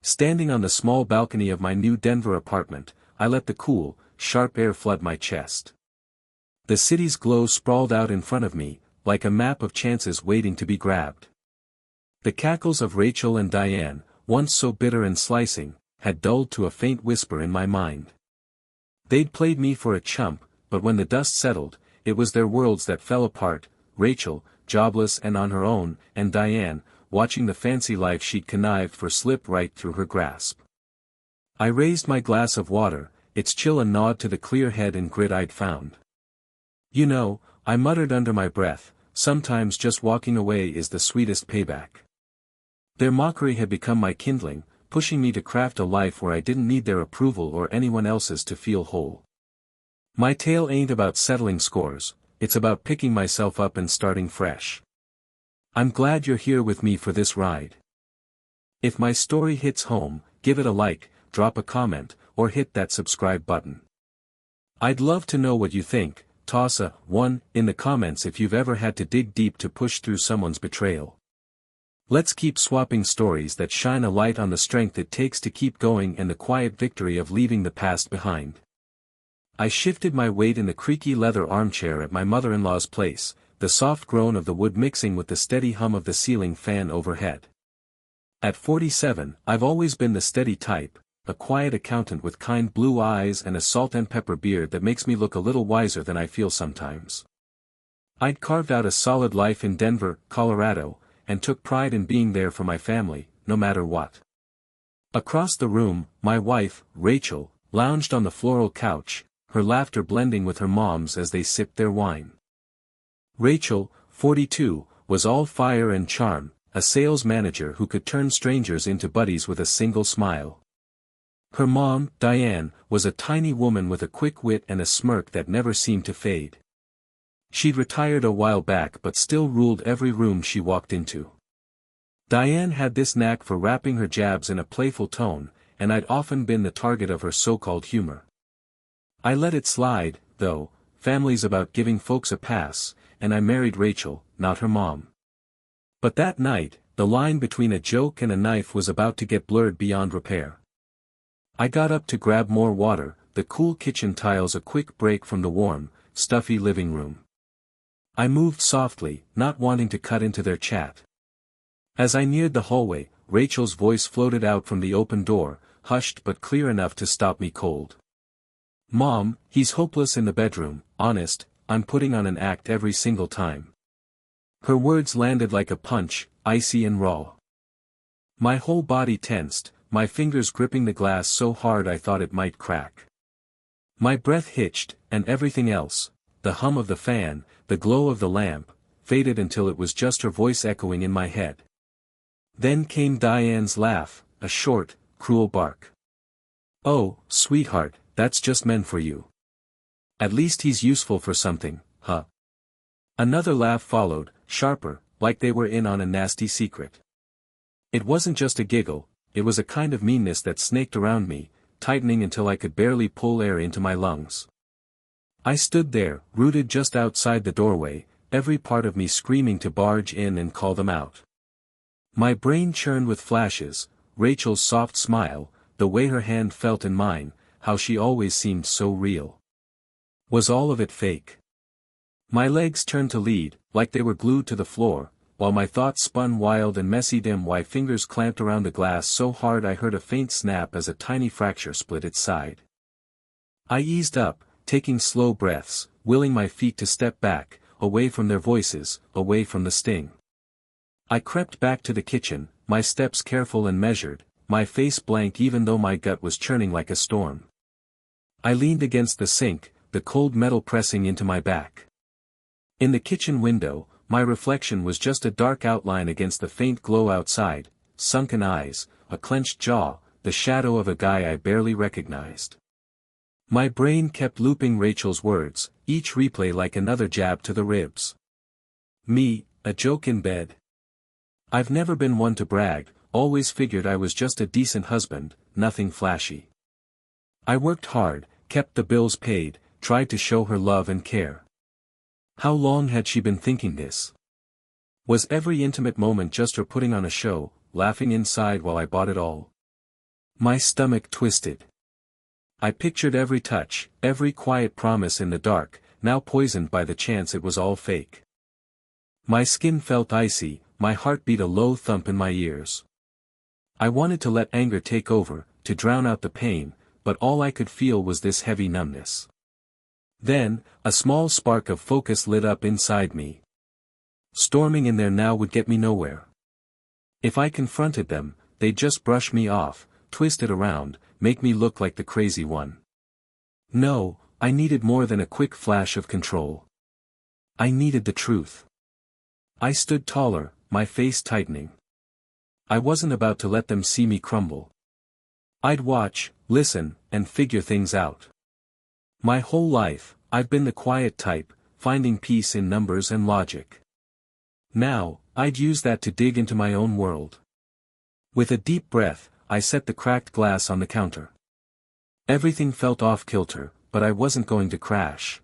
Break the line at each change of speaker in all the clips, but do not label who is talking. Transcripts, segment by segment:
Standing on the small balcony of my new Denver apartment, I let the cool, sharp air flood my chest. The city's glow sprawled out in front of me, like a map of chances waiting to be grabbed. The cackles of Rachel and Diane, once so bitter and slicing, had dulled to a faint whisper in my mind. They'd played me for a chump, but when the dust settled, it was their worlds that fell apart, Rachel, jobless and on her own, and Diane, watching the fancy life she'd connived for slip right through her grasp. I raised my glass of water, its chill a nod to the clear head and grit I'd found. You know, I muttered under my breath, sometimes just walking away is the sweetest payback. Their mockery had become my kindling, pushing me to craft a life where I didn't need their approval or anyone else's to feel whole. My tale ain't about settling scores, it's about picking myself up and starting fresh. I'm glad you're here with me for this ride. If my story hits home, give it a like, drop a comment, or hit that subscribe button. I'd love to know what you think. Toss a 1 in the comments if you've ever had to dig deep to push through someone's betrayal. Let's keep swapping stories that shine a light on the strength it takes to keep going and the quiet victory of leaving the past behind. I shifted my weight in the creaky leather armchair at my mother-in-law's place, the soft groan of the wood mixing with the steady hum of the ceiling fan overhead. At 47, I've always been the steady type, a quiet accountant with kind blue eyes and a salt and pepper beard that makes me look a little wiser than I feel sometimes. I'd carved out a solid life in Denver, Colorado, and took pride in being there for my family, no matter what. Across the room, my wife, Rachel, lounged on the floral couch, her laughter blending with her mom's as they sipped their wine. Rachel, 42, was all fire and charm, a sales manager who could turn strangers into buddies with a single smile. Her mom, Diane, was a tiny woman with a quick wit and a smirk that never seemed to fade. She'd retired a while back but still ruled every room she walked into. Diane had this knack for wrapping her jabs in a playful tone, and I'd often been the target of her so-called humor. I let it slide, though, family's about giving folks a pass, and I married Rachel, not her mom. But that night, the line between a joke and a knife was about to get blurred beyond repair. I got up to grab more water, the cool kitchen tiles a quick break from the warm, stuffy living room. I moved softly, not wanting to cut into their chat. As I neared the hallway, Rachel's voice floated out from the open door, hushed but clear enough to stop me cold. "Mom, he's hopeless in the bedroom, honest, I'm putting on an act every single time." Her words landed like a punch, icy and raw. My whole body tensed, my fingers gripping the glass so hard I thought it might crack. My breath hitched, and everything else, the hum of the fan, the glow of the lamp, faded until it was just her voice echoing in my head. Then came Diane's laugh, a short, cruel bark. "Oh, sweetheart, that's just meant for you. At least he's useful for something, huh?" Another laugh followed, sharper, like they were in on a nasty secret. It wasn't just a giggle, it was a kind of meanness that snaked around me, tightening until I could barely pull air into my lungs. I stood there, rooted just outside the doorway, every part of me screaming to barge in and call them out. My brain churned with flashes, Rachel's soft smile, the way her hand felt in mine, how she always seemed so real. Was all of it fake? My legs turned to lead, like they were glued to the floor, while my thoughts spun wild and messy while fingers clamped around the glass so hard I heard a faint snap as a tiny fracture split its side. I eased up, taking slow breaths, willing my feet to step back, away from their voices, away from the sting. I crept back to the kitchen, my steps careful and measured, my face blank even though my gut was churning like a storm. I leaned against the sink, the cold metal pressing into my back. In the kitchen window, my reflection was just a dark outline against the faint glow outside, sunken eyes, a clenched jaw, the shadow of a guy I barely recognized. My brain kept looping Rachel's words, each replay like another jab to the ribs. Me, a joke in bed. I've never been one to brag, always figured I was just a decent husband, nothing flashy. I worked hard, kept the bills paid, tried to show her love and care. How long had she been thinking this? Was every intimate moment just her putting on a show, laughing inside while I bought it all? My stomach twisted. I pictured every touch, every quiet promise in the dark, now poisoned by the chance it was all fake. My skin felt icy, my heart beat a low thump in my ears. I wanted to let anger take over, to drown out the pain, but all I could feel was this heavy numbness. Then, a small spark of focus lit up inside me. Storming in there now would get me nowhere. If I confronted them, they'd just brush me off, twist it around, make me look like the crazy one. No, I needed more than a quick flash of control. I needed the truth. I stood taller, my face tightening. I wasn't about to let them see me crumble. I'd watch, listen, and figure things out. My whole life, I've been the quiet type, finding peace in numbers and logic. Now, I'd use that to dig into my own world. With a deep breath, I set the cracked glass on the counter. Everything felt off-kilter, but I wasn't going to crash.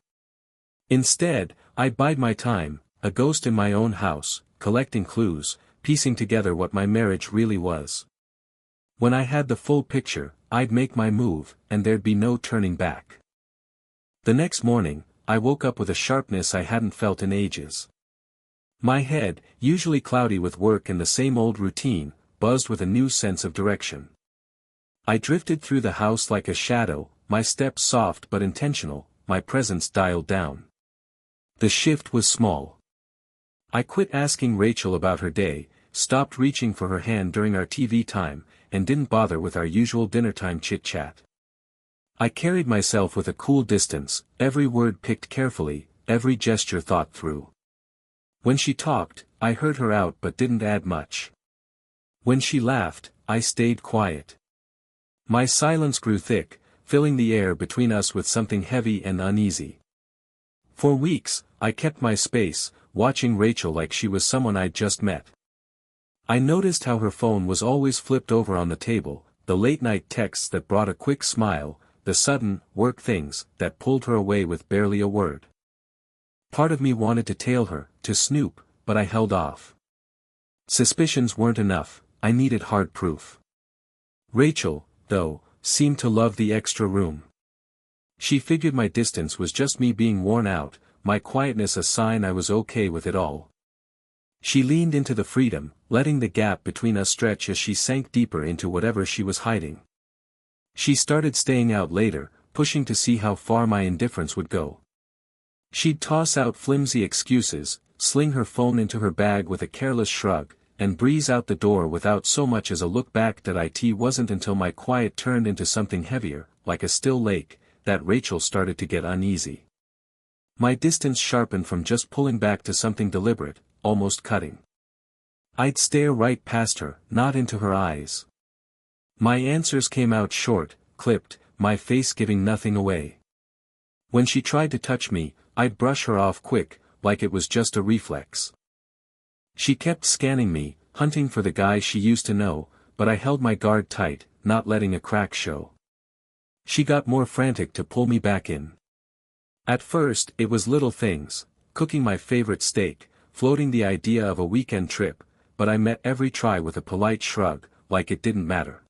Instead, I'd bide my time, a ghost in my own house, collecting clues, piecing together what my marriage really was. When I had the full picture, I'd make my move, and there'd be no turning back. The next morning, I woke up with a sharpness I hadn't felt in ages. My head, usually cloudy with work and the same old routine, buzzed with a new sense of direction. I drifted through the house like a shadow, my steps soft but intentional, my presence dialed down. The shift was small. I quit asking Rachel about her day, stopped reaching for her hand during our TV time, and didn't bother with our usual dinnertime chit-chat. I carried myself with a cool distance, every word picked carefully, every gesture thought through. When she talked, I heard her out but didn't add much. When she laughed, I stayed quiet. My silence grew thick, filling the air between us with something heavy and uneasy. For weeks, I kept my space, watching Rachel like she was someone I'd just met. I noticed how her phone was always flipped over on the table, the late-night texts that brought a quick smile, the sudden, work things, that pulled her away with barely a word. Part of me wanted to tail her, to snoop, but I held off. Suspicions weren't enough, I needed hard proof. Rachel, though, seemed to love the extra room. She figured my distance was just me being worn out, my quietness a sign I was okay with it all. She leaned into the freedom, letting the gap between us stretch as she sank deeper into whatever she was hiding. She started staying out later, pushing to see how far my indifference would go. She'd toss out flimsy excuses, sling her phone into her bag with a careless shrug, and breeze out the door without so much as a look back. It wasn't until my quiet turned into something heavier, like a still lake, that Rachel started to get uneasy. My distance sharpened from just pulling back to something deliberate, almost cutting. I'd stare right past her, not into her eyes. My answers came out short, clipped, my face giving nothing away. When she tried to touch me, I'd brush her off quick, like it was just a reflex. She kept scanning me, hunting for the guy she used to know, but I held my guard tight, not letting a crack show. She got more frantic to pull me back in. At first, it was little things, cooking my favorite steak, floating the idea of a weekend trip, but I met every try with a polite shrug, like it didn't matter.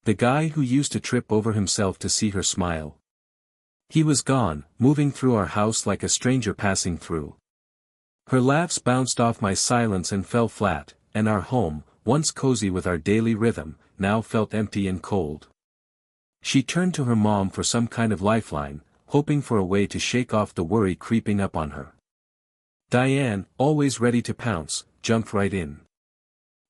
The guy who used to trip over himself to see her smile. He was gone, moving through our house like a stranger passing through. Her laughs bounced off my silence and fell flat, and our home, once cozy with our daily rhythm, now felt empty and cold. She turned to her mom for some kind of lifeline, hoping for a way to shake off the worry creeping up on her. Diane, always ready to pounce, jumped right in.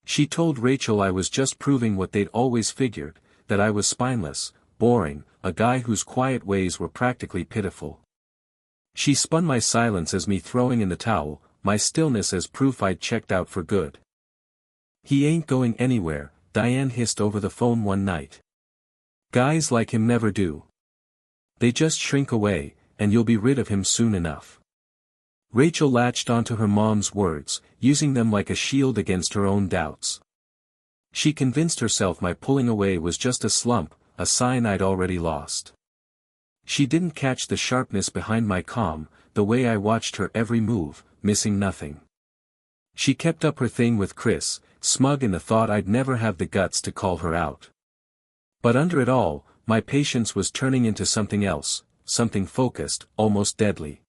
She told Rachel I was just proving what they'd always figured, that I was spineless, boring, a guy whose quiet ways were practically pitiful. She spun my silence as me throwing in the towel, my stillness as proof I'd checked out for good. "He ain't going anywhere," Diane hissed over the phone one night. "Guys like him never do. They just shrink away, and you'll be rid of him soon enough." Rachel latched onto her mom's words, using them like a shield against her own doubts. She convinced herself my pulling away was just a slump, a sign I'd already lost. She didn't catch the sharpness behind my calm, the way I watched her every move, missing nothing. She kept up her thing with Chris, smug in the thought I'd never have the guts to call her out. But under it all, my patience was turning into something else, something focused, almost deadly.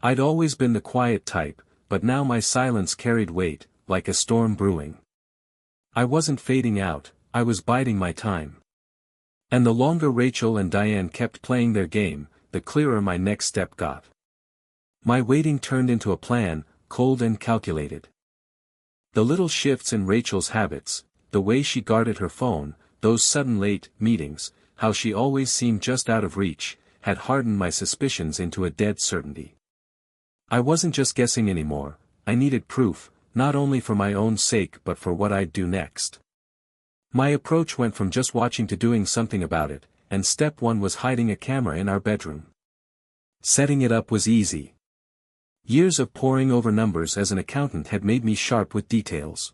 I'd always been the quiet type, but now my silence carried weight, like a storm brewing. I wasn't fading out, I was biding my time. And the longer Rachel and Diane kept playing their game, the clearer my next step got. My waiting turned into a plan, cold and calculated. The little shifts in Rachel's habits, the way she guarded her phone, those sudden late meetings, how she always seemed just out of reach, had hardened my suspicions into a dead certainty. I wasn't just guessing anymore, I needed proof, not only for my own sake but for what I'd do next. My approach went from just watching to doing something about it, and step one was hiding a camera in our bedroom. Setting it up was easy. Years of poring over numbers as an accountant had made me sharp with details.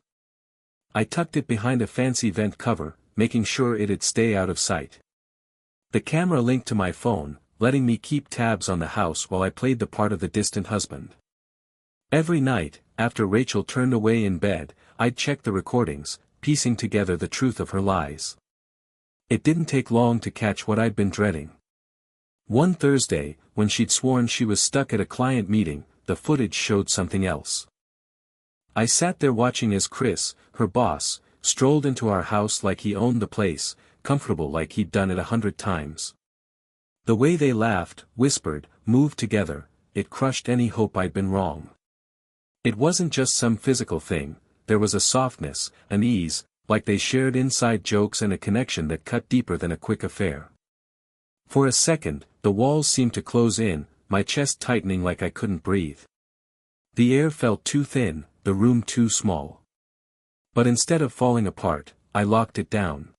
I tucked it behind a fancy vent cover, making sure it'd stay out of sight. The camera linked to my phone, letting me keep tabs on the house while I played the part of the distant husband. Every night, after Rachel turned away in bed, I'd check the recordings, piecing together the truth of her lies. It didn't take long to catch what I'd been dreading. One Thursday, when she'd sworn she was stuck at a client meeting, the footage showed something else. I sat there watching as Chris, her boss, strolled into our house like he owned the place, comfortable like he'd done it 100 times. The way they laughed, whispered, moved together, it crushed any hope I'd been wrong. It wasn't just some physical thing, there was a softness, an ease, like they shared inside jokes and a connection that cut deeper than a quick affair. For a second, the walls seemed to close in, my chest tightening like I couldn't breathe. The air felt too thin, the room too small. But instead of falling apart, I locked it down.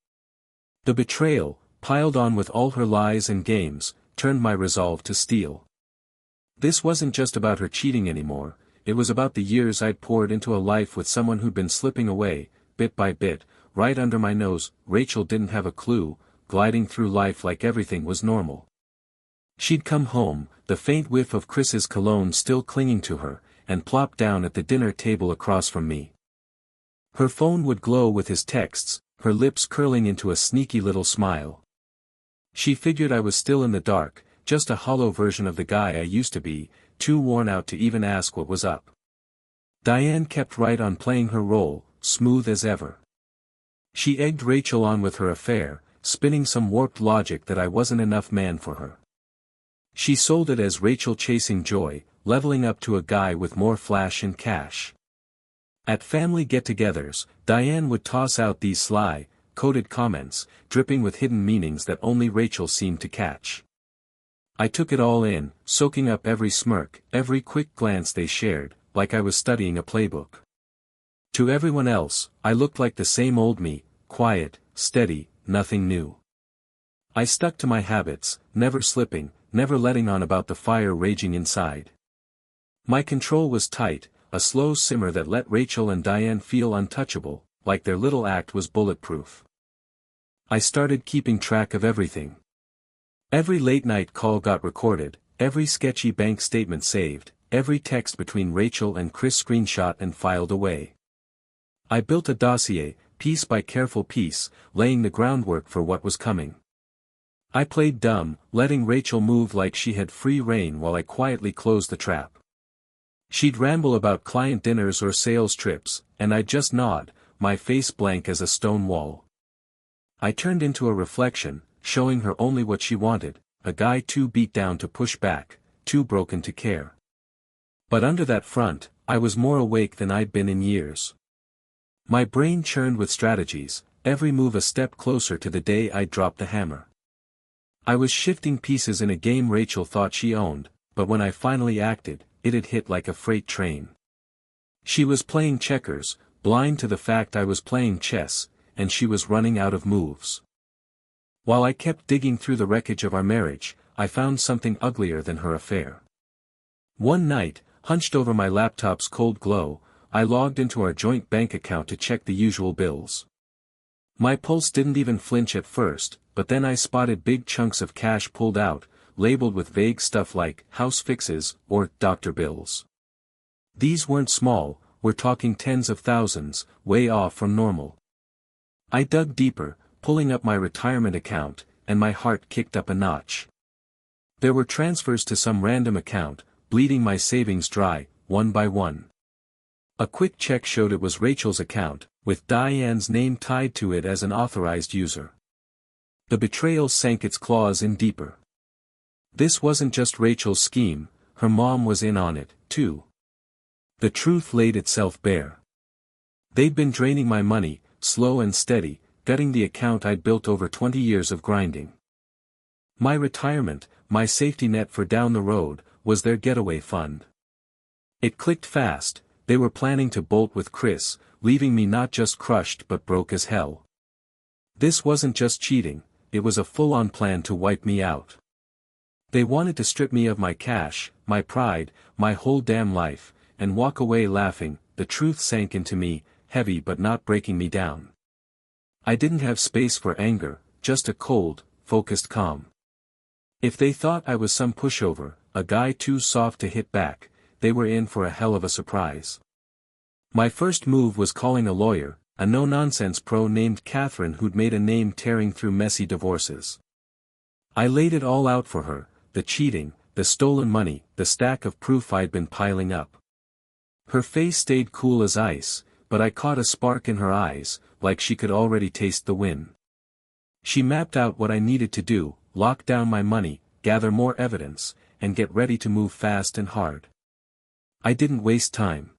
The betrayal, piled on with all her lies and games, turned my resolve to steel. This wasn't just about her cheating anymore, it was about the years I'd poured into a life with someone who'd been slipping away, bit by bit, right under my nose. Rachel didn't have a clue, gliding through life like everything was normal. She'd come home, the faint whiff of Chris's cologne still clinging to her, and plop down at the dinner table across from me. Her phone would glow with his texts, her lips curling into a sneaky little smile. She figured I was still in the dark, just a hollow version of the guy I used to be, too worn out to even ask what was up. Diane kept right on playing her role, smooth as ever. She egged Rachel on with her affair, spinning some warped logic that I wasn't enough man for her. She sold it as Rachel chasing joy, leveling up to a guy with more flash and cash. At family get-togethers, Diane would toss out these sly, coded comments, dripping with hidden meanings that only Rachel seemed to catch. I took it all in, soaking up every smirk, every quick glance they shared, like I was studying a playbook. To everyone else, I looked like the same old me, quiet, steady, nothing new. I stuck to my habits, never slipping, never letting on about the fire raging inside. My control was tight, a slow simmer that let Rachel and Diane feel untouchable, like their little act was bulletproof. I started keeping track of everything. Every late-night call got recorded, every sketchy bank statement saved, every text between Rachel and Chris screenshot and filed away. I built a dossier, piece by careful piece, laying the groundwork for what was coming. I played dumb, letting Rachel move like she had free rein while I quietly closed the trap. She'd ramble about client dinners or sales trips, and I'd just nod, my face blank as a stone wall. I turned into a reflection, showing her only what she wanted, a guy too beat down to push back, too broken to care. But under that front, I was more awake than I'd been in years. My brain churned with strategies, every move a step closer to the day I'd drop the hammer. I was shifting pieces in a game Rachel thought she owned, but when I finally acted, it'd hit like a freight train. She was playing checkers, blind to the fact I was playing chess, and she was running out of moves. While I kept digging through the wreckage of our marriage, I found something uglier than her affair. One night, hunched over my laptop's cold glow, I logged into our joint bank account to check the usual bills. My pulse didn't even flinch at first, but then I spotted big chunks of cash pulled out, labeled with vague stuff like house fixes or doctor bills. These weren't small, we're talking tens of thousands, way off from normal. I dug deeper, pulling up my retirement account, and my heart kicked up a notch. There were transfers to some random account, bleeding my savings dry, one by one. A quick check showed it was Rachel's account, with Diane's name tied to it as an authorized user. The betrayal sank its claws in deeper. This wasn't just Rachel's scheme, her mom was in on it, too. The truth laid itself bare. They'd been draining my money, slow and steady, gutting the account I'd built over 20 years of grinding. My retirement, my safety net for down the road, was their getaway fund. It clicked fast, they were planning to bolt with Chris, leaving me not just crushed but broke as hell. This wasn't just cheating, it was a full-on plan to wipe me out. They wanted to strip me of my cash, my pride, my whole damn life, and walk away laughing. The truth sank into me, heavy but not breaking me down. I didn't have space for anger, just a cold, focused calm. If they thought I was some pushover, a guy too soft to hit back, they were in for a hell of a surprise. My first move was calling a lawyer, a no-nonsense pro named Catherine who'd made a name tearing through messy divorces. I laid it all out for her, the cheating, the stolen money, the stack of proof I'd been piling up. Her face stayed cool as ice, but I caught a spark in her eyes, like she could already taste the win. She mapped out what I needed to do, lock down my money, gather more evidence, and get ready to move fast and hard. I didn't waste time.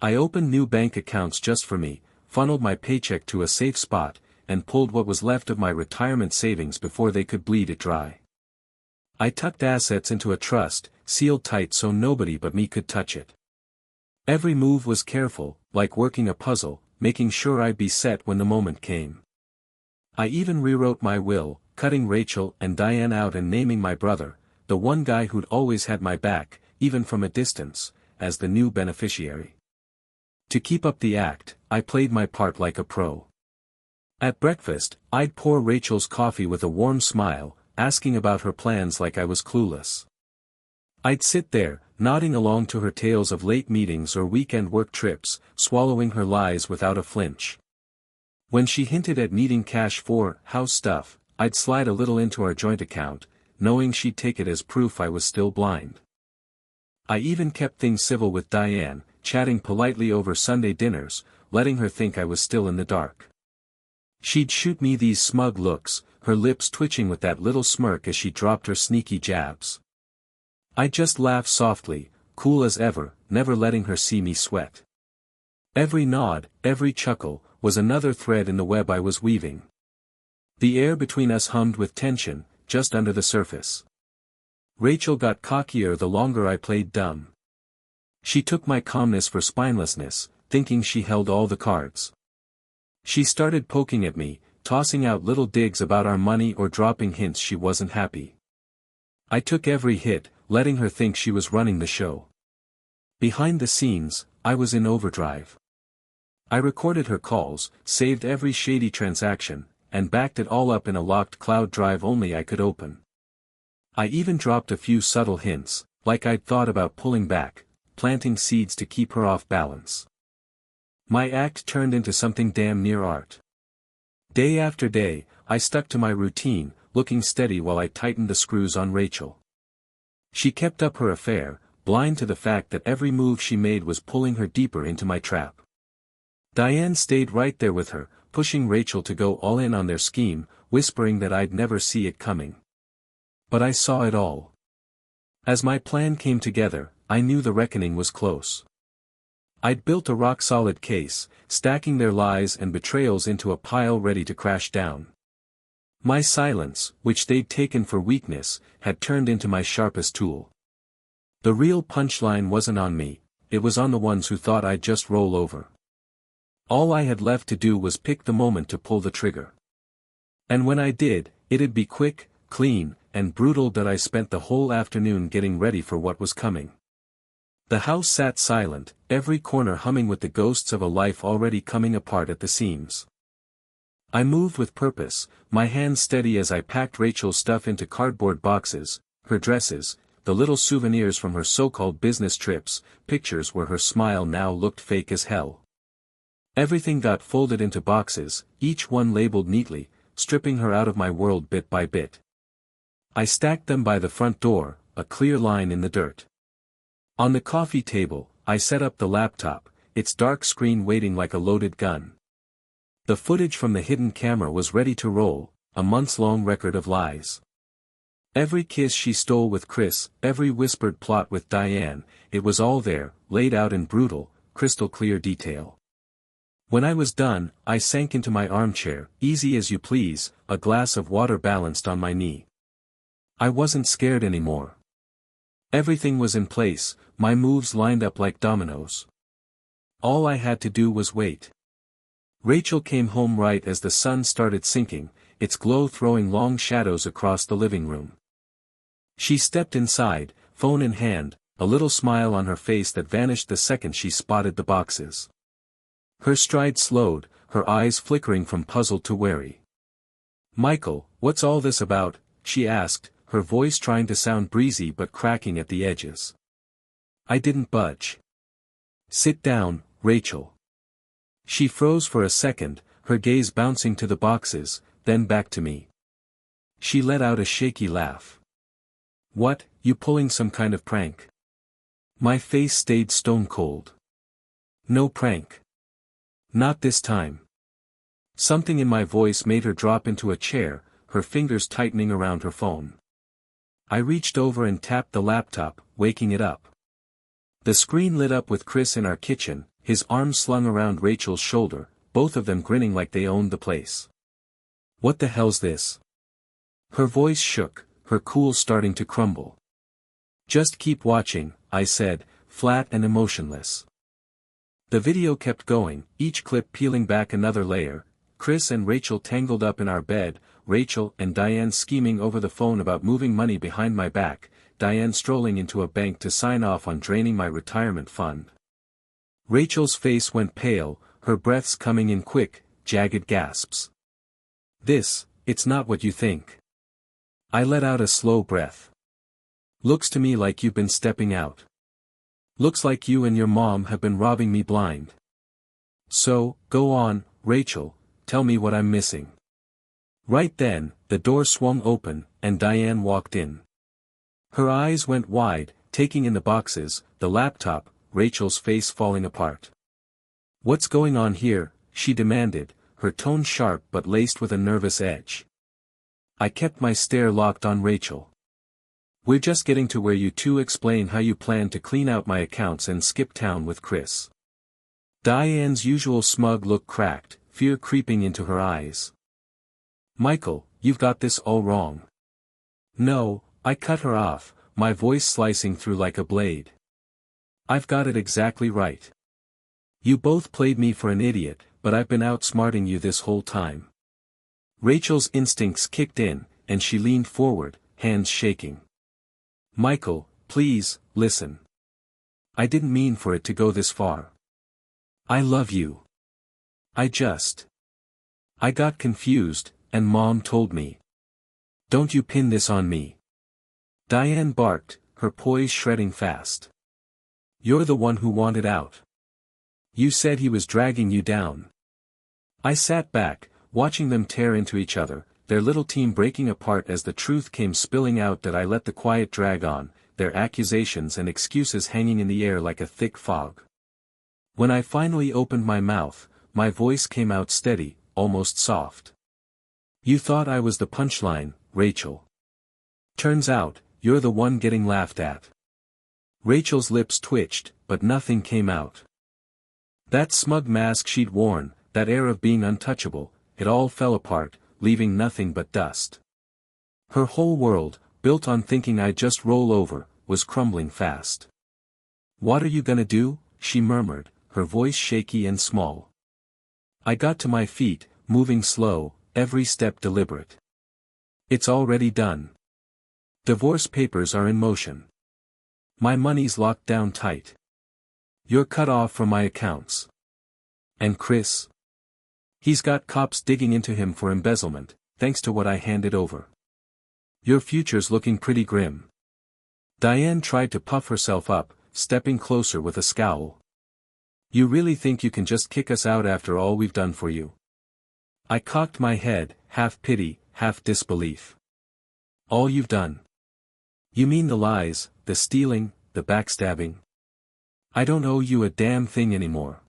I opened new bank accounts just for me, funneled my paycheck to a safe spot, and pulled what was left of my retirement savings before they could bleed it dry. I tucked assets into a trust, sealed tight so nobody but me could touch it. Every move was careful, like working a puzzle, making sure I'd be set when the moment came. I even rewrote my will, cutting Rachel and Diane out and naming my brother, the one guy who'd always had my back, even from a distance, as the new beneficiary. To keep up the act, I played my part like a pro. At breakfast, I'd pour Rachel's coffee with a warm smile, asking about her plans like I was clueless. I'd sit there, nodding along to her tales of late meetings or weekend work trips, swallowing her lies without a flinch. When she hinted at needing cash for house stuff, I'd slide a little into our joint account, knowing she'd take it as proof I was still blind. I even kept things civil with Diane, chatting politely over Sunday dinners, letting her think I was still in the dark. She'd shoot me these smug looks, her lips twitching with that little smirk as she dropped her sneaky jabs. I'd just laugh softly, cool as ever, never letting her see me sweat. Every nod, every chuckle, was another thread in the web I was weaving. The air between us hummed with tension, just under the surface. Rachel got cockier the longer I played dumb. She took my calmness for spinelessness, thinking she held all the cards. She started poking at me, tossing out little digs about our money or dropping hints she wasn't happy. I took every hit, letting her think she was running the show. Behind the scenes, I was in overdrive. I recorded her calls, saved every shady transaction, and backed it all up in a locked cloud drive only I could open. I even dropped a few subtle hints, like I'd thought about pulling back, planting seeds to keep her off balance. My act turned into something damn near art. Day after day, I stuck to my routine, looking steady while I tightened the screws on Rachel. She kept up her affair, blind to the fact that every move she made was pulling her deeper into my trap. Diane stayed right there with her, pushing Rachel to go all in on their scheme, whispering that I'd never see it coming. But I saw it all. As my plan came together, I knew the reckoning was close. I'd built a rock-solid case, stacking their lies and betrayals into a pile ready to crash down. My silence, which they'd taken for weakness, had turned into my sharpest tool. The real punchline wasn't on me, it was on the ones who thought I'd just roll over. All I had left to do was pick the moment to pull the trigger. And when I did, it'd be quick, clean, and brutal that I spent the whole afternoon getting ready for what was coming. The house sat silent, every corner humming with the ghosts of a life already coming apart at the seams. I moved with purpose, my hands steady as I packed Rachel's stuff into cardboard boxes, her dresses, the little souvenirs from her so-called business trips, pictures where her smile now looked fake as hell. Everything got folded into boxes, each one labeled neatly, stripping her out of my world bit by bit. I stacked them by the front door, a clear line in the dirt. On the coffee table, I set up the laptop, its dark screen waiting like a loaded gun. The footage from the hidden camera was ready to roll, a months-long record of lies. Every kiss she stole with Chris, every whispered plot with Diane, it was all there, laid out in brutal, crystal-clear detail. When I was done, I sank into my armchair, easy as you please, a glass of water balanced on my knee. I wasn't scared anymore. Everything was in place, my moves lined up like dominoes. All I had to do was wait. Rachel came home right as the sun started sinking, its glow throwing long shadows across the living room. She stepped inside, phone in hand, a little smile on her face that vanished the second she spotted the boxes. Her stride slowed, her eyes flickering from puzzled to wary. "Michael, what's all this about?" she asked, her voice trying to sound breezy but cracking at the edges. I didn't budge. "Sit down, Rachel." She froze for a second, her gaze bouncing to the boxes, then back to me. She let out a shaky laugh. "What, you pulling some kind of prank?" My face stayed stone cold. "No prank. Not this time." Something in my voice made her drop into a chair, her fingers tightening around her phone. I reached over and tapped the laptop, waking it up. The screen lit up with Chris in our kitchen, his arms slung around Rachel's shoulder, both of them grinning like they owned the place. "What the hell's this?" Her voice shook, her cool starting to crumble. "Just keep watching," I said, flat and emotionless. The video kept going, each clip peeling back another layer, Chris and Rachel tangled up in our bed, Rachel and Diane scheming over the phone about moving money behind my back, Diane strolling into a bank to sign off on draining my retirement fund. Rachel's face went pale, her breaths coming in quick, jagged gasps. It's not what you think." I let out a slow breath. "Looks to me like you've been stepping out. Looks like you and your mom have been robbing me blind. So, go on, Rachel, tell me what I'm missing." Right then, the door swung open, and Diane walked in. Her eyes went wide, taking in the boxes, the laptop, Rachel's face falling apart. "What's going on here?" she demanded, her tone sharp but laced with a nervous edge. I kept my stare locked on Rachel. "We're just getting to where you two explain how you plan to clean out my accounts and skip town with Chris." Diane's usual smug look cracked, fear creeping into her eyes. "Michael, you've got this all wrong." "No," I cut her off, my voice slicing through like a blade. "I've got it exactly right. You both played me for an idiot, but I've been outsmarting you this whole time." Rachel's instincts kicked in, and she leaned forward, hands shaking. "Michael, please, listen. I didn't mean for it to go this far. I love you. I got confused, and Mom told me. Don't you pin this on me." Diane barked, her poise shredding fast. "You're the one who wanted out. You said he was dragging you down." I sat back, watching them tear into each other, their little team breaking apart as the truth came spilling out that I let the quiet drag on, their accusations and excuses hanging in the air like a thick fog. When I finally opened my mouth, my voice came out steady, almost soft. "You thought I was the punchline, Rachel. Turns out, you're the one getting laughed at." Rachel's lips twitched, but nothing came out. That smug mask she'd worn, that air of being untouchable, it all fell apart, leaving nothing but dust. Her whole world, built on thinking I'd just roll over, was crumbling fast. "What are you gonna do?" she murmured, her voice shaky and small. I got to my feet, moving slow, every step deliberate. "It's already done. Divorce papers are in motion. My money's locked down tight. You're cut off from my accounts. And Chris? He's got cops digging into him for embezzlement, thanks to what I handed over. Your future's looking pretty grim." Diane tried to puff herself up, stepping closer with a scowl. You really think you can just kick us out after all we've done for you? I cocked my head, half pity, half disbelief. All you've done? You mean the lies, the stealing, the backstabbing? I don't owe you a damn thing anymore.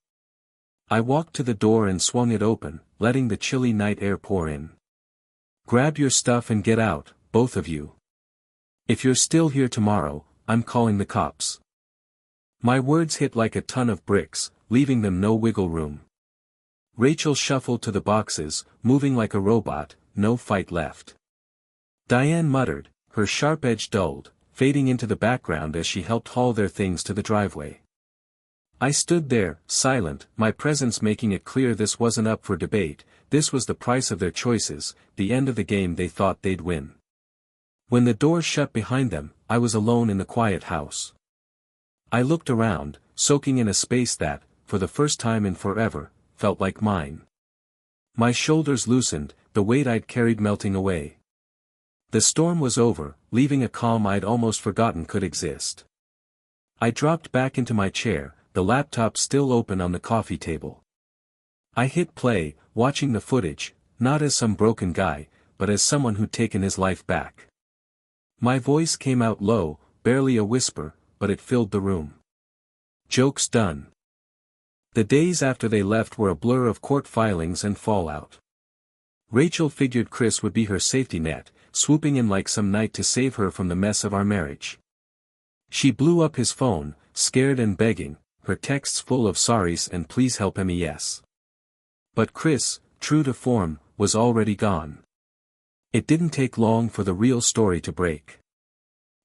I walked to the door and swung it open, letting the chilly night air pour in. Grab your stuff and get out, both of you. If you're still here tomorrow, I'm calling the cops. My words hit like a ton of bricks, leaving them no wiggle room. Rachel shuffled to the boxes, moving like a robot, no fight left. Diane muttered, her sharp edge dulled, fading into the background as she helped haul their things to the driveway. I stood there, silent, my presence making it clear this wasn't up for debate, this was the price of their choices, the end of the game they thought they'd win. When the door shut behind them, I was alone in the quiet house. I looked around, soaking in a space that, for the first time in forever, felt like mine. My shoulders loosened, the weight I'd carried melting away. The storm was over, leaving a calm I'd almost forgotten could exist. I dropped back into my chair, the laptop still open on the coffee table. I hit play, watching the footage, not as some broken guy, but as someone who'd taken his life back. My voice came out low, barely a whisper, but it filled the room. Joke's done. The days after they left were a blur of court filings and fallout. Rachel figured Chris would be her safety net, swooping in like some knight to save her from the mess of our marriage. She blew up his phone, scared and begging, her texts full of sorries and please help MES. But Chris, true to form, was already gone. It didn't take long for the real story to break.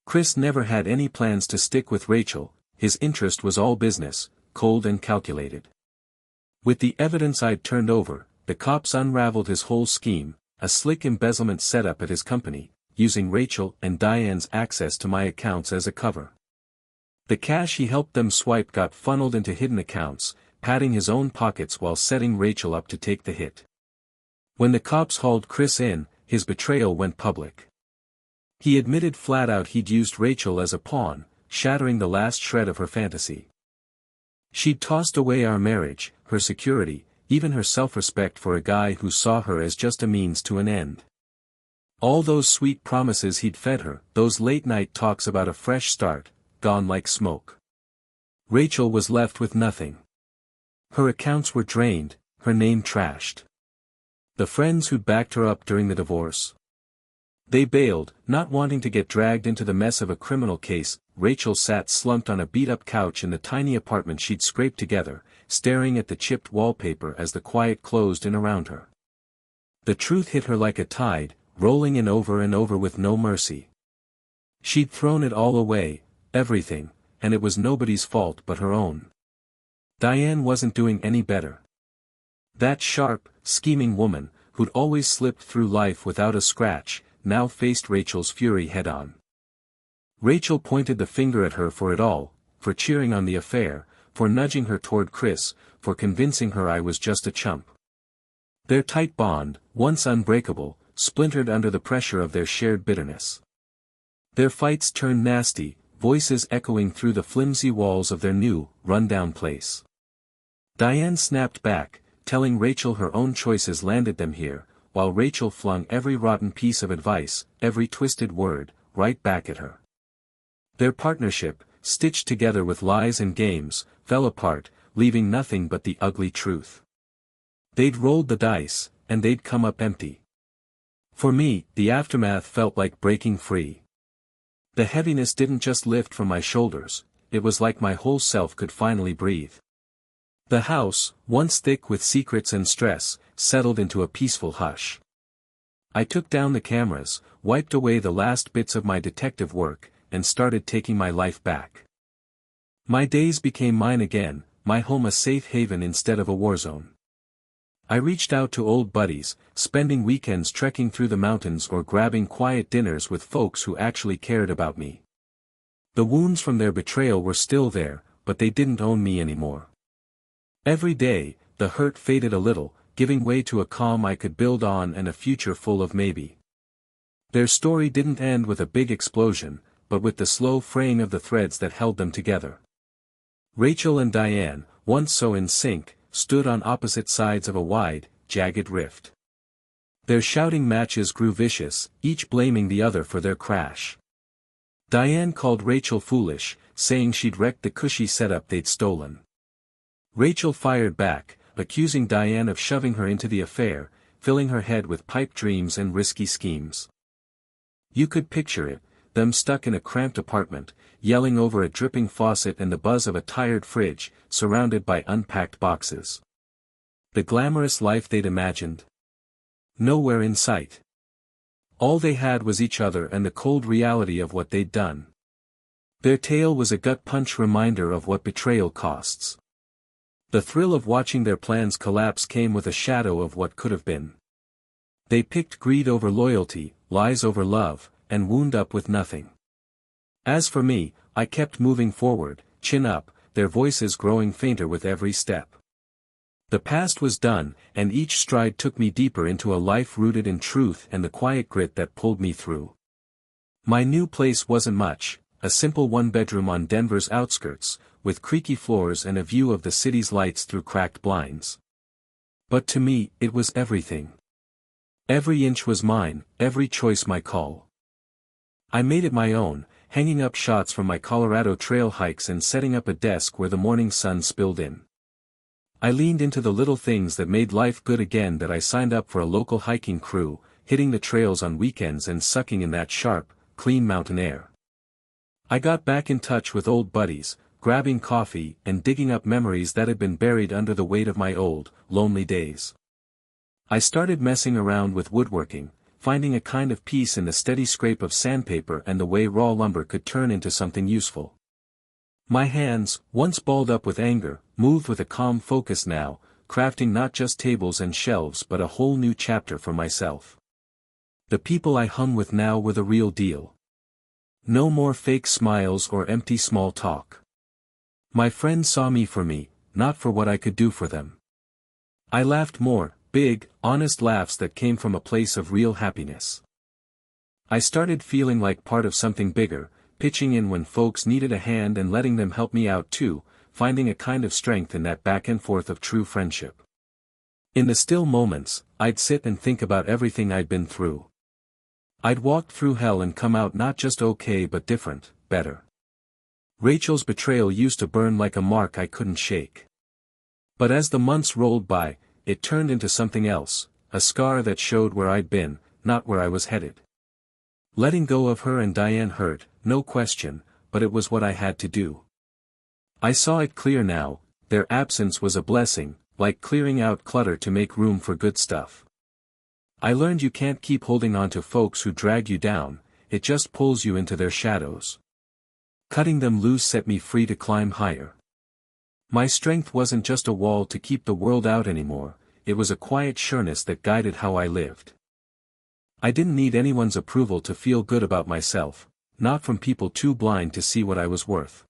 Chris never had any plans to stick with Rachel, his interest was all business, cold and calculated. With the evidence I'd turned over, the cops unraveled his whole scheme, a slick embezzlement setup at his company, using Rachel and Diane's access to my accounts as a cover. The cash he helped them swipe got funneled into hidden accounts, padding his own pockets while setting Rachel up to take the hit. When the cops hauled Chris in, his betrayal went public. He admitted flat out he'd used Rachel as a pawn, shattering the last shred of her fantasy. She'd tossed away our marriage, her security, even her self-respect for a guy who saw her as just a means to an end. All those sweet promises he'd fed her, those late-night talks about a fresh start, gone like smoke. Rachel was left with nothing. Her accounts were drained, her name trashed. The friends who'd backed her up during the divorce, they bailed, not wanting to get dragged into the mess of a criminal case. Rachel sat slumped on a beat-up couch in the tiny apartment she'd scraped together, staring at the chipped wallpaper as the quiet closed in around her. The truth hit her like a tide, rolling in over and over with no mercy. She'd thrown it all away, everything, and it was nobody's fault but her own. Diane wasn't doing any better. That sharp, scheming woman, who'd always slipped through life without a scratch, now faced Rachel's fury head-on. Rachel pointed the finger at her for it all, for cheering on the affair, for nudging her toward Chris, for convincing her I was just a chump. Their tight bond, once unbreakable, splintered under the pressure of their shared bitterness. Their fights turned nasty, voices echoing through the flimsy walls of their new, run-down place. Diane snapped back, telling Rachel her own choices landed them here, while Rachel flung every rotten piece of advice, every twisted word, right back at her. Their partnership, stitched together with lies and games, fell apart, leaving nothing but the ugly truth. They'd rolled the dice, and they'd come up empty. For me, the aftermath felt like breaking free. The heaviness didn't just lift from my shoulders, it was like my whole self could finally breathe. The house, once thick with secrets and stress, settled into a peaceful hush. I took down the cameras, wiped away the last bits of my detective work, and started taking my life back. My days became mine again, my home a safe haven instead of a war zone. I reached out to old buddies, spending weekends trekking through the mountains or grabbing quiet dinners with folks who actually cared about me. The wounds from their betrayal were still there, but they didn't own me anymore. Every day, the hurt faded a little, giving way to a calm I could build on and a future full of maybe. Their story didn't end with a big explosion, but with the slow fraying of the threads that held them together. Rachel and Diane, once so in sync, stood on opposite sides of a wide, jagged rift. Their shouting matches grew vicious, each blaming the other for their crash. Diane called Rachel foolish, saying she'd wrecked the cushy setup they'd stolen. Rachel fired back, accusing Diane of shoving her into the affair, filling her head with pipe dreams and risky schemes. You could picture it, them stuck in a cramped apartment, yelling over a dripping faucet and the buzz of a tired fridge, surrounded by unpacked boxes. The glamorous life they'd imagined? Nowhere in sight. All they had was each other and the cold reality of what they'd done. Their tale was a gut-punch reminder of what betrayal costs. The thrill of watching their plans collapse came with a shadow of what could have been. They picked greed over loyalty, lies over love, and wound up with nothing. As for me, I kept moving forward, chin up, their voices growing fainter with every step. The past was done, and each stride took me deeper into a life rooted in truth and the quiet grit that pulled me through. My new place wasn't much, a simple one-bedroom on Denver's outskirts, with creaky floors and a view of the city's lights through cracked blinds. But to me, it was everything. Every inch was mine, every choice my call. I made it my own, hanging up shots from my Colorado trail hikes and setting up a desk where the morning sun spilled in. I leaned into the little things that made life good again. That I signed up for a local hiking crew, hitting the trails on weekends and sucking in that sharp, clean mountain air. I got back in touch with old buddies, grabbing coffee and digging up memories that had been buried under the weight of my old, lonely days. I started messing around with woodworking, finding a kind of peace in the steady scrape of sandpaper and the way raw lumber could turn into something useful. My hands, once balled up with anger, moved with a calm focus now, crafting not just tables and shelves but a whole new chapter for myself. The people I hung with now were the real deal. No more fake smiles or empty small talk. My friends saw me for me, not for what I could do for them. I laughed more, big, honest laughs that came from a place of real happiness. I started feeling like part of something bigger, pitching in when folks needed a hand and letting them help me out too, finding a kind of strength in that back and forth of true friendship. In the still moments, I'd sit and think about everything I'd been through. I'd walked through hell and come out not just okay but different, better. Rachel's betrayal used to burn like a mark I couldn't shake. But as the months rolled by, it turned into something else, a scar that showed where I'd been, not where I was headed. Letting go of her and Diane hurt, no question, but it was what I had to do. I saw it clear now, their absence was a blessing, like clearing out clutter to make room for good stuff. I learned you can't keep holding on to folks who drag you down, it just pulls you into their shadows. Cutting them loose set me free to climb higher. My strength wasn't just a wall to keep the world out anymore, it was a quiet sureness that guided how I lived. I didn't need anyone's approval to feel good about myself, not from people too blind to see what I was worth.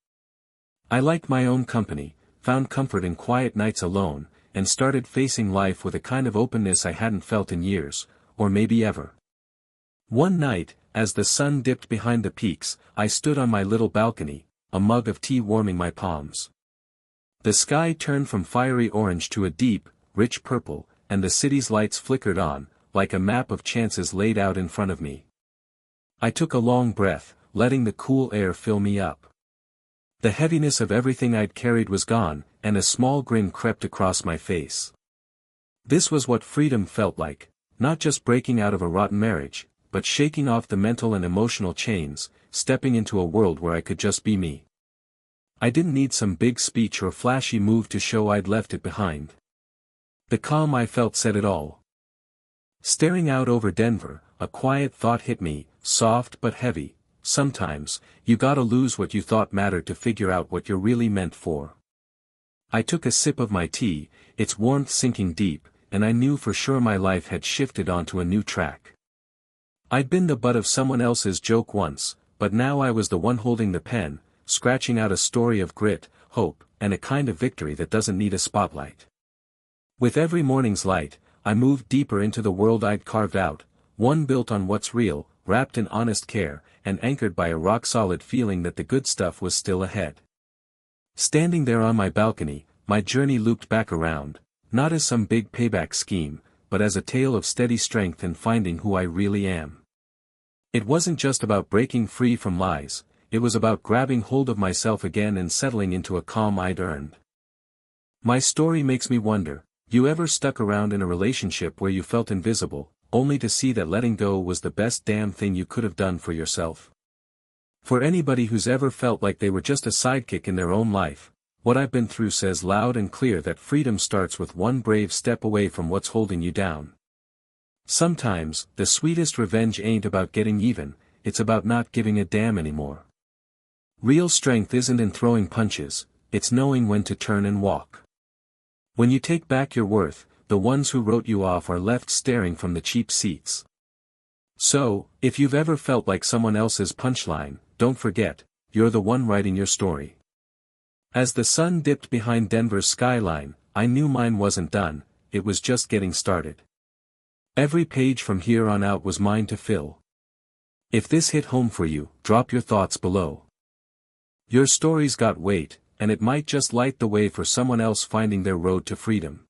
I liked my own company, found comfort in quiet nights alone, and started facing life with a kind of openness I hadn't felt in years, or maybe ever. One night, as the sun dipped behind the peaks, I stood on my little balcony, a mug of tea warming my palms. The sky turned from fiery orange to a deep, rich purple, and the city's lights flickered on, like a map of chances laid out in front of me. I took a long breath, letting the cool air fill me up. The heaviness of everything I'd carried was gone, and a small grin crept across my face. This was what freedom felt like, not just breaking out of a rotten marriage, but shaking off the mental and emotional chains, stepping into a world where I could just be me. I didn't need some big speech or flashy move to show I'd left it behind. The calm I felt said it all. Staring out over Denver, a quiet thought hit me, soft but heavy. Sometimes, you gotta lose what you thought mattered to figure out what you're really meant for. I took a sip of my tea, its warmth sinking deep, and I knew for sure my life had shifted onto a new track. I'd been the butt of someone else's joke once, but now I was the one holding the pen, scratching out a story of grit, hope, and a kind of victory that doesn't need a spotlight. With every morning's light, I moved deeper into the world I'd carved out, one built on what's real, wrapped in honest care, and anchored by a rock-solid feeling that the good stuff was still ahead. Standing there on my balcony, my journey looped back around, not as some big payback scheme, but as a tale of steady strength and finding who I really am. It wasn't just about breaking free from lies, it was about grabbing hold of myself again and settling into a calm I'd earned. My story makes me wonder, you ever stuck around in a relationship where you felt invisible, only to see that letting go was the best damn thing you could have done for yourself? For anybody who's ever felt like they were just a sidekick in their own life, what I've been through says loud and clear that freedom starts with one brave step away from what's holding you down. Sometimes, the sweetest revenge ain't about getting even, it's about not giving a damn anymore. Real strength isn't in throwing punches, it's knowing when to turn and walk. When you take back your worth, the ones who wrote you off are left staring from the cheap seats. So, if you've ever felt like someone else's punchline, don't forget, you're the one writing your story. As the sun dipped behind Denver's skyline, I knew mine wasn't done, it was just getting started. Every page from here on out was mine to fill. If this hit home for you, drop your thoughts below. Your story's got weight, and it might just light the way for someone else finding their road to freedom.